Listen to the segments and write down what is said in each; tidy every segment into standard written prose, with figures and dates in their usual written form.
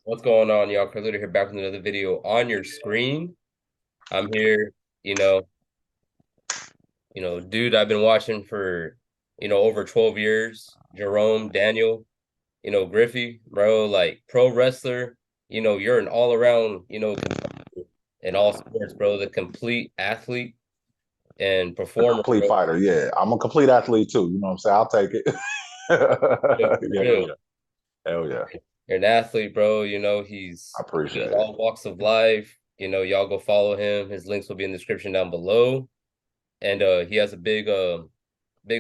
What's going on, y'all? Carlito here, back with another video on your screen. I'm here, you know, dude I've been watching for, over 12 years. Jerome, Daniel, Griffey, bro, like pro wrestler. You're an all-around, competitor in all sports, bro. The complete athlete and A performer, complete bro. fighter. Yeah, I'm a complete athlete too. You know what I'm saying? I'll take it. For Yeah, hell real. yeah. Hell yeah. You're an athlete, bro. I He does appreciate it. all walks of life. Y'all go follow him. His links will be in the description down below. And he has a big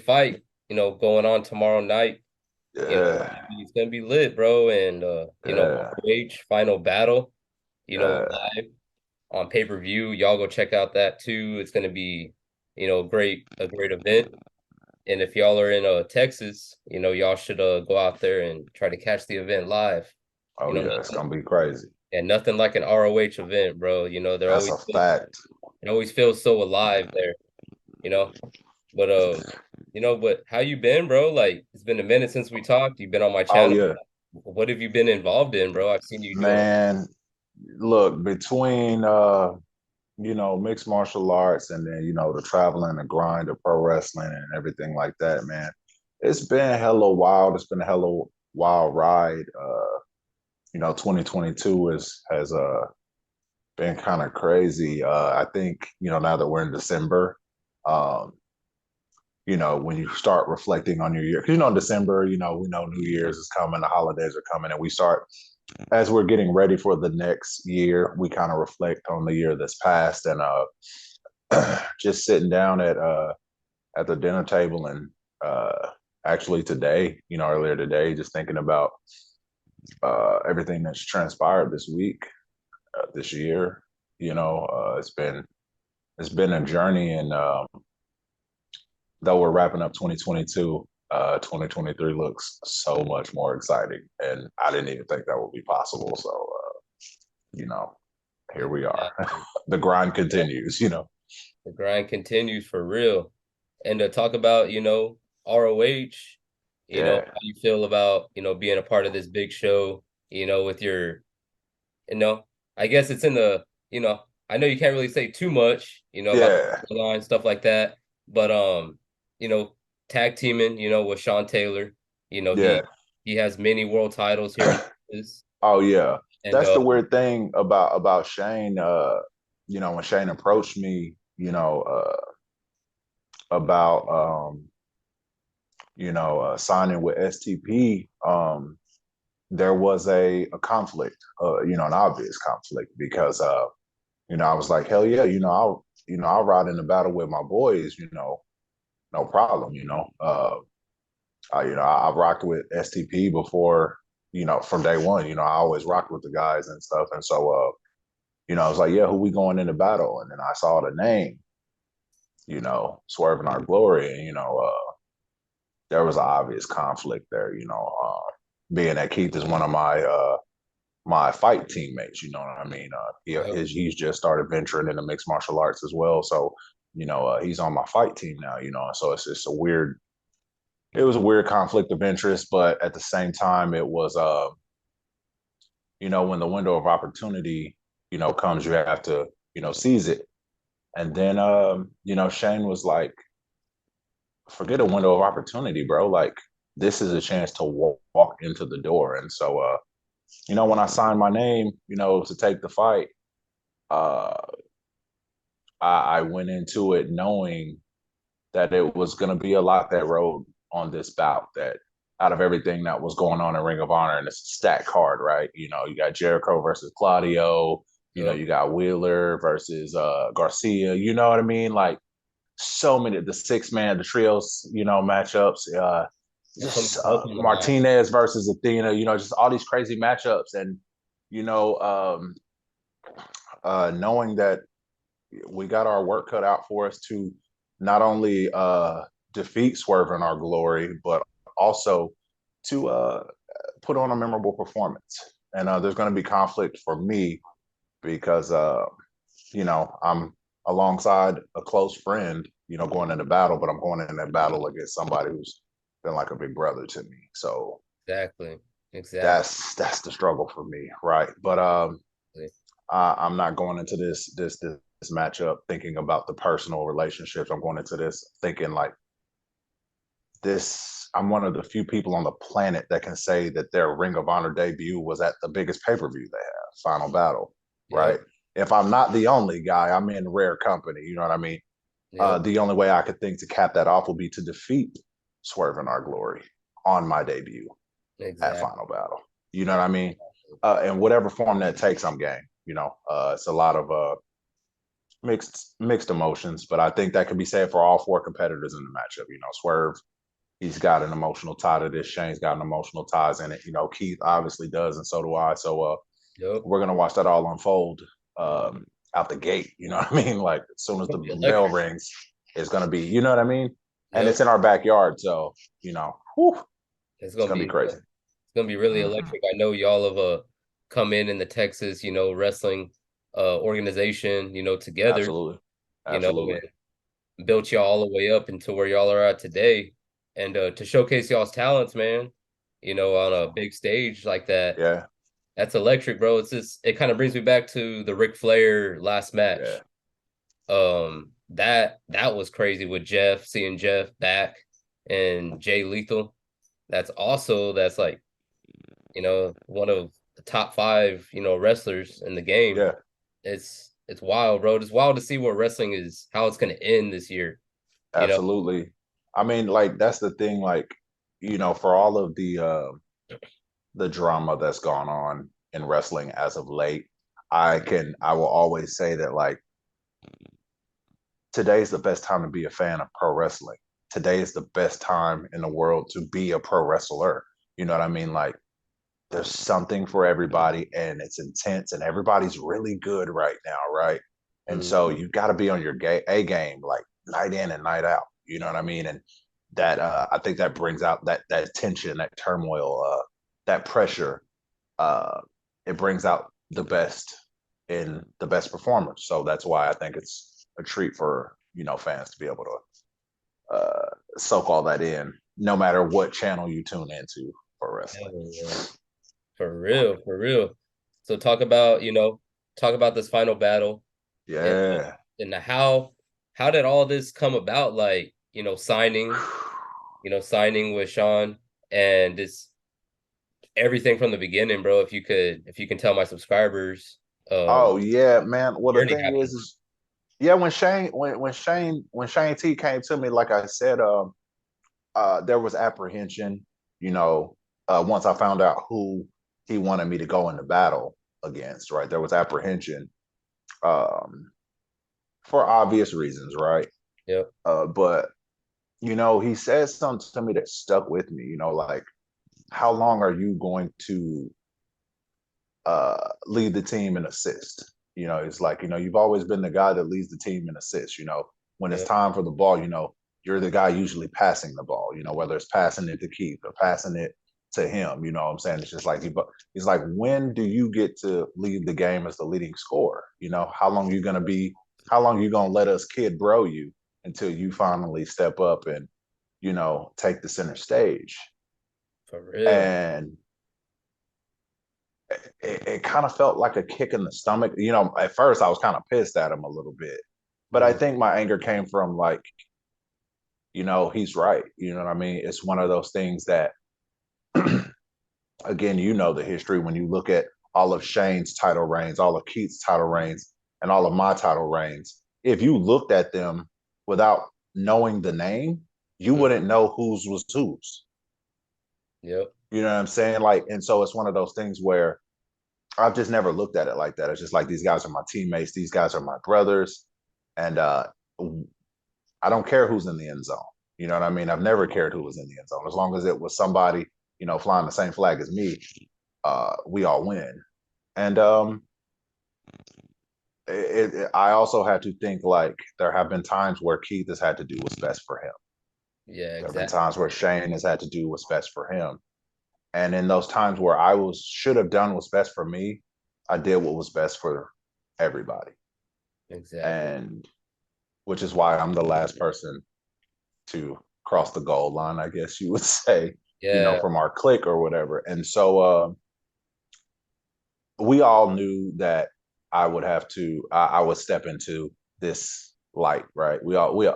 fight, going on tomorrow night. Yeah. It's gonna be lit, bro. And Yeah. ROH final battle, Yeah. live on pay-per-view. Y'all go check out that too. It's gonna be, a great event. And if y'all are in Texas, y'all should go out there and try to catch the event live. You Oh know, yeah, it's gonna be crazy. and nothing like an ROH event, bro. That's a fact. it always feels so alive there, you know. But but how you been, bro? Like it's been a minute since we talked. You've been on my Oh channel. yeah. What have you been involved in, bro? I've seen you doing. Man, look, between mixed martial arts and then, the traveling, the grind of pro wrestling and everything like that, man. It's been hella wild. It's been a hella wild ride. 2022 has been kind of crazy. I think, now that we're in December, um, when you start reflecting on your year, because, December, we know New Year's is coming, the holidays are coming, and we start, as we're getting ready for the next year, we kind of reflect on the year that's passed and just sitting down at the dinner table and actually today, earlier today, just thinking about everything that's transpired this week, this year. It's been a journey, and though we're wrapping up 2022, 2023 looks so much more exciting, and I didn't even think that would be possible. So, you know, here we are. Exactly. The grind continues. The grind continues for real. And to talk about, ROH, Yeah, how you feel about, being a part of this big show, with your, you know, I guess it's in the, I know you can't really say too much, about yeah, the line, stuff like that, but you know, tag teaming, with Sean Taylor, you know, yeah. he he has many world titles here in Texas. Oh yeah, And that's the weird thing about Shane. When Shane approached me, about signing with STP, there was a conflict, an obvious conflict because I was like, hell yeah, I'll ride in the battle with my boys, no problem, I've rocked with STP before, from day one, I always rocked with the guys and stuff, and so I was like, yeah, who we going into battle, and then I saw the name, Swerve in Our Glory, and there was an obvious conflict there, being that Keith is one of my fight teammates. You know what I mean? yep, He's just started venturing into mixed martial arts as well. So, he's on my fight team now. So it's a weird. It was a weird conflict of interest, but at the same time, it was when the window of opportunity, comes, you have to, seize it. And then Shane was like, forget a window of opportunity, bro. Like this is a chance to walk into the door. And so when I signed my name, to take the fight, uh, I went into it knowing that it was going to be a lot that rode on this bout. That out of everything that was going on in Ring of Honor, and it's a stack card, right? You got Jericho versus Claudio. yep. You got Wheeler versus Garcia. You know what I mean? Like so many, the six man, the trios, matchups. There's so Just many belts on the line. Martinez versus Athena. Just all these crazy matchups, and you know, um, knowing that we got our work cut out for us to not only defeat Swerve in our glory, but also to put on a memorable performance. And there's going to be conflict for me because, I'm alongside a close friend, going into battle, but I'm going in that battle against somebody who's been like a big brother to me. So, Exactly. Exactly. That's the struggle for me, right? But I'm not going into this matchup thinking about the personal relationships. I'm going into this thinking like this. I'm one of the few people on the planet that can say that their Ring of Honor debut was at the biggest pay per view they have, Final Battle, Yep. right? If I'm not the only guy, I'm in rare company. You know what I mean? Yep. The only way I could think to cap that off would be to defeat Swerve in Our Glory on my debut at Exactly. Final Battle. You know what I mean? In whatever form that takes, I'm game. It's a lot of mixed emotions, but I think that could be said for all four competitors in the matchup. Swerve, he's got an emotional tie to this. Shane's got an emotional ties in it. Keith obviously does, and so do I. So Yep. we're gonna watch that all unfold out the gate. You know what I mean? Like as soon It's as gonna the be bell electric. rings, it's gonna be. You know what I mean? And Yep. it's in our backyard, so whew, It's it's gonna gonna be be crazy. it's gonna be really Mm-hmm. electric. I know y'all have come in the Texas, wrestling organization, together, Absolutely, absolutely. and built y'all all the way up into where y'all are at today. And to showcase y'all's talents, man, on a big stage like that, Yeah, that's electric, bro. It kind of brings me back to the Ric Flair last yeah, match. That was crazy with Jeff, seeing Jeff back and Jay Lethal. That's like, one of the top five, wrestlers in the game. yeah. It's wild, bro. It's wild to see what wrestling is, how it's gonna end this year. You know, Absolutely. I mean, like that's the thing. Like, for all of the drama that's gone on in wrestling as of late, I will always say that like today's the best time to be a fan of pro wrestling. Today is the best time in the world to be a pro wrestler. You know what I mean? Like there's something for everybody and it's intense and everybody's really good right now, right? And mm, so you got to be on your A game like night in and night out. You know what I mean? And that I think that brings out that tension, that turmoil, that pressure. Uh, it brings out the best in the best performers. So that's why I think it's a treat for fans to be able to soak all that in, no matter what channel you tune into for wrestling. yeah, for real, for real. So talk about this final battle and Yeah. how did all this come about? Like, signing with Sean and this everything from the beginning, bro. If you can tell my subscribers, Oh yeah, man. Well, the journey thing happened. is yeah, when Shane T came to me, like I said, there was apprehension. You know, once I found out who he wanted me to go into battle against, right? There was apprehension um, for obvious reasons, right? Yep. But he said something to me that stuck with me. Like how long are you going to lead the team in assist? It's like you've always been the guy that leads the team in assists. When it's Yep. time for the ball, you're the guy usually passing the ball. Whether it's passing it to Keith or passing it to him. You know what I'm saying? It's just like he's like, when do you get to lead the game as the leading scorer? How long are you gonna be? How long are you gonna let us kid bro you until you finally step up and take the center stage? For real. And it kind of felt like a kick in the stomach. At first I was kind of pissed at him a little bit, but I Mm, think my anger came from like, he's right. You know what I mean? It's one of those things that, again, the history when you look at all of Shane's title reigns, all of Keith's title reigns, and all of my title reigns. If you looked at them without knowing the name, you mm, wouldn't know whose was whose. yep. You know what I'm saying? Like, and so it's one of those things where I've just never looked at it like that. It's just like these guys are my teammates, these guys are my brothers, and I don't care who's in the end zone. You know what I mean? I've never cared who was in the end zone as long as it was somebody flying the same flag as me. We all win, and I also had to think like there have been times where Keith has had to do what's best for him. Yeah, There have been exactly. times where Shane has had to do what's best for him, and in those times where I was should have done what's best for me, I did what was best for everybody. Exactly. And which is why I'm the last person to cross the goal line, I guess you would say. Yeah. from our clique or whatever. And so we all knew that I would step into this light, right?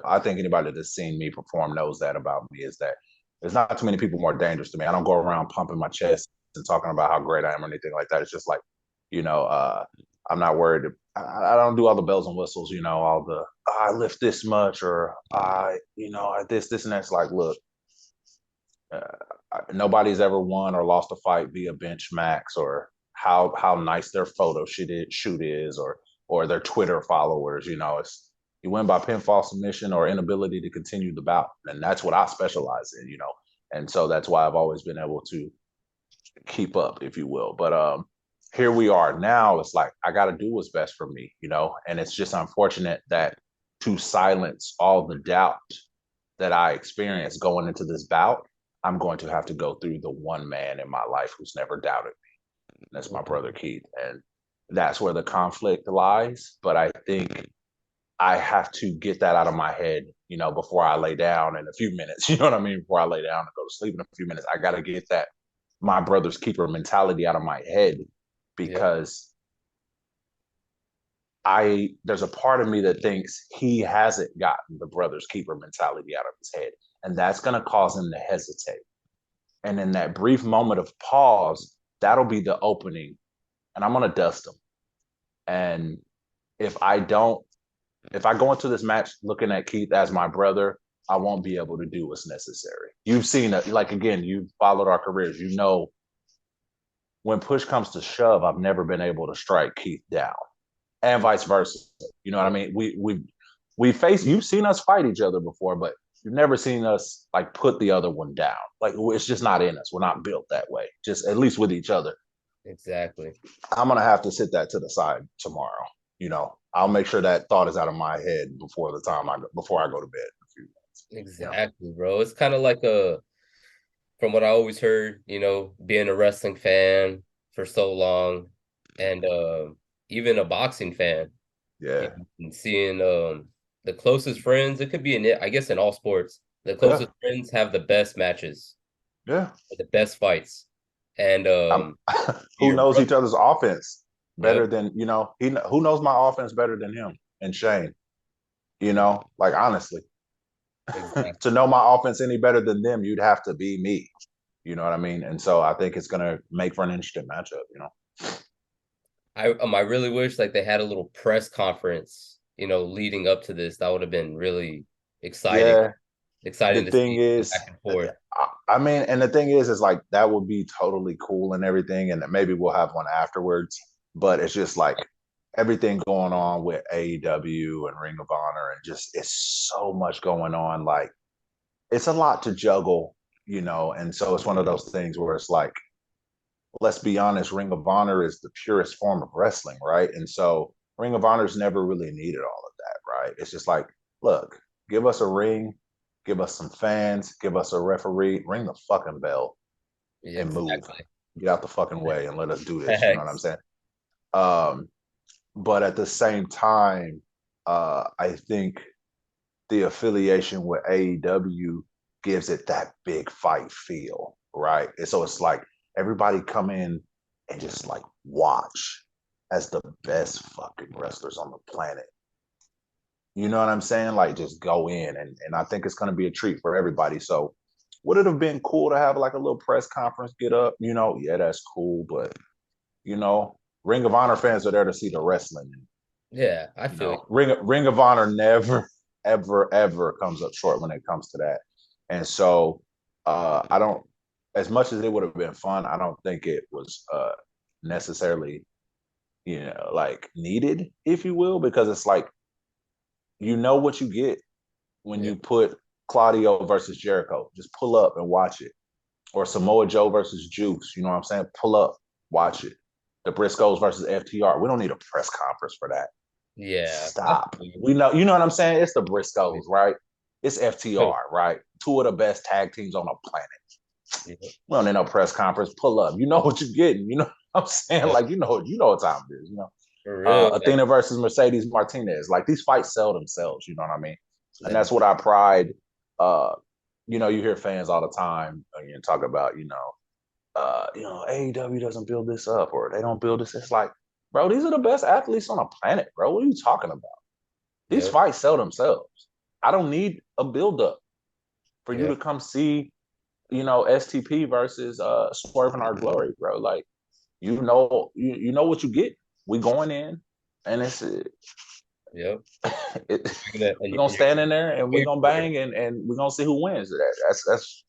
I think anybody that's seen me perform knows that about me, is that there's not too many people more dangerous to me. I don't go around pumping my chest and talking about how great I am or anything like that. It's just like, you know, I'm not worried. I don't do all the bells and whistles, all the I lift this much or this and that's. Like, look, nobody's ever won or lost a fight via bench max or how nice their shoot is or their Twitter followers. It's you win by pinfall submission or inability to continue the bout, and that's what I specialize in. And so that's why I've always been able to keep up, if you will. But here we are now. It's like I got to do what's best for me, and it's just unfortunate that to silence all the doubt that I experienced going into this bout, I'm going to have to go through the one man in my life who's never doubted me. And that's my brother Keith. And that's where the conflict lies. But I think I have to get that out of my head, before I lay down in a few minutes. You know what I mean? Before I lay down and go to sleep in a few minutes, I got to get that my brother's keeper mentality out of my head, Yeah. because there's a part of me that thinks he hasn't gotten the brother's keeper mentality out of his head. And that's going to cause him to hesitate. And in that brief moment of pause, that'll be the opening. And I'm going to dust him. And if I don't, if I go into this match looking at Keith as my brother, I won't be able to do what's necessary. You've seen it, like, again, you've followed our careers. When push comes to shove, I've never been able to strike Keith down, and vice versa. You know what I mean? You've seen us fight each other before, but you've never seen us like put the other one down. Like, it's just not in us. We're not built that way. Just at least with each other. Exactly. I'm gonna have to sit that to the side tomorrow. I'll make sure that thought is out of my head before I go to bed. In a few minutes. Exactly, bro. It's kind of like from what I always heard, being a wrestling fan for so long and even a boxing fan, Yeah, and seeing the closest friends, it could be I guess in all sports, the yeah, closest friends have the best matches, yeah. the best fights. And I'm, who your knows brother, each other's offense better yep, than who knows my offense better than him and Shane. Like, honestly, to exactly. know my offense any better than them, you'd have to be me. You know what I mean? And so I think it's gonna make for an interesting matchup. I really wish like they had a little press conference, leading up to this. That would have been really exciting. Yeah. The Exciting to thing see the is, back and forth. I mean, and the thing is like that would be totally cool and everything, and maybe we'll have one afterwards. But it's just like everything going on with AEW and Ring of Honor, and just it's so much going on. Like, it's a lot to juggle, and so it's one of those things where it's like, let's be honest, Ring of Honor is the purest form of wrestling, right? And so Ring of Honor's never really needed all of that, right? It's just like, look, give us a ring, give us some fans, give us a referee, ring the fucking bell Yeah, and move. exactly. Get out the fucking way and let us do this. You know what I'm Facts. saying? Um, but at the same time, I think the affiliation with AEW gives it that big fight feel, right? And so it's like everybody come in and just like watch as the best fucking wrestlers on the planet. You know what I'm saying? Like, just go in, and I think it's gonna be a treat for everybody. So would it have been cool to have like a little press conference get up? Yeah, that's cool, but you know, Ring of Honor fans are there to see the wrestling. Yeah, I feel you. Ring of Honor never, ever, ever comes up short when it comes to that. And so I don't, as much as it would have been fun, I don't think it was necessarily, like needed, if you will, because it's like, what you get when Yeah. you put Claudio versus Jericho. Just pull up and watch it. Or Samoa Joe versus Juice. You know what I'm saying? Pull up, watch it. The Briscoes versus FTR. We don't need a press conference for that. Yeah, I Stop. feel you. We know, you know what I'm saying? It's the Yeah. Briscoes, right? It's FTR, right? Two of the best tag teams on the planet. Yeah. We don't need no press conference. Pull up. You know what you're getting. You know what I'm saying? Yeah. Like, you know what time it is, For real. Like, Athena versus Mercedes Martinez. Like, these fights sell themselves, you know what I mean? And like, that's what I pride. Uh, you know, you hear fans all the time talk about, AEW doesn't build this up or they don't build this. It's like, bro, these are the best athletes on the planet, bro. What are you talking about? These Yep. fights sell themselves. I don't need a build up for you Yep. to come see, STP versus Swerve in Our Glory, bro. Like, you know what you get. We going in, and Yep. it, You're gonna and we're gonna you're stand in there and we're wait gonna for it. bang and we're gonna see who wins. That's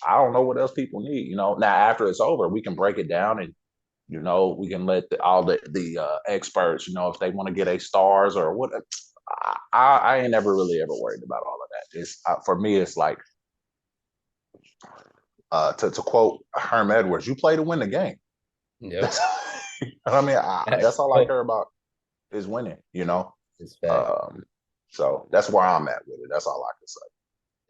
I don't know what else people need. Now after it's over, we can break it down and we can let all the experts, if they want to get a stars or what. I ain't never really ever worried about all of that. It's for me, it's like to quote Herm Edwards, "You play to win the game." Yep. That's I mean, that's Facts. all I Oh, care about is winning. it's fact. Um, so that's where I'm at with it. That's all I can say.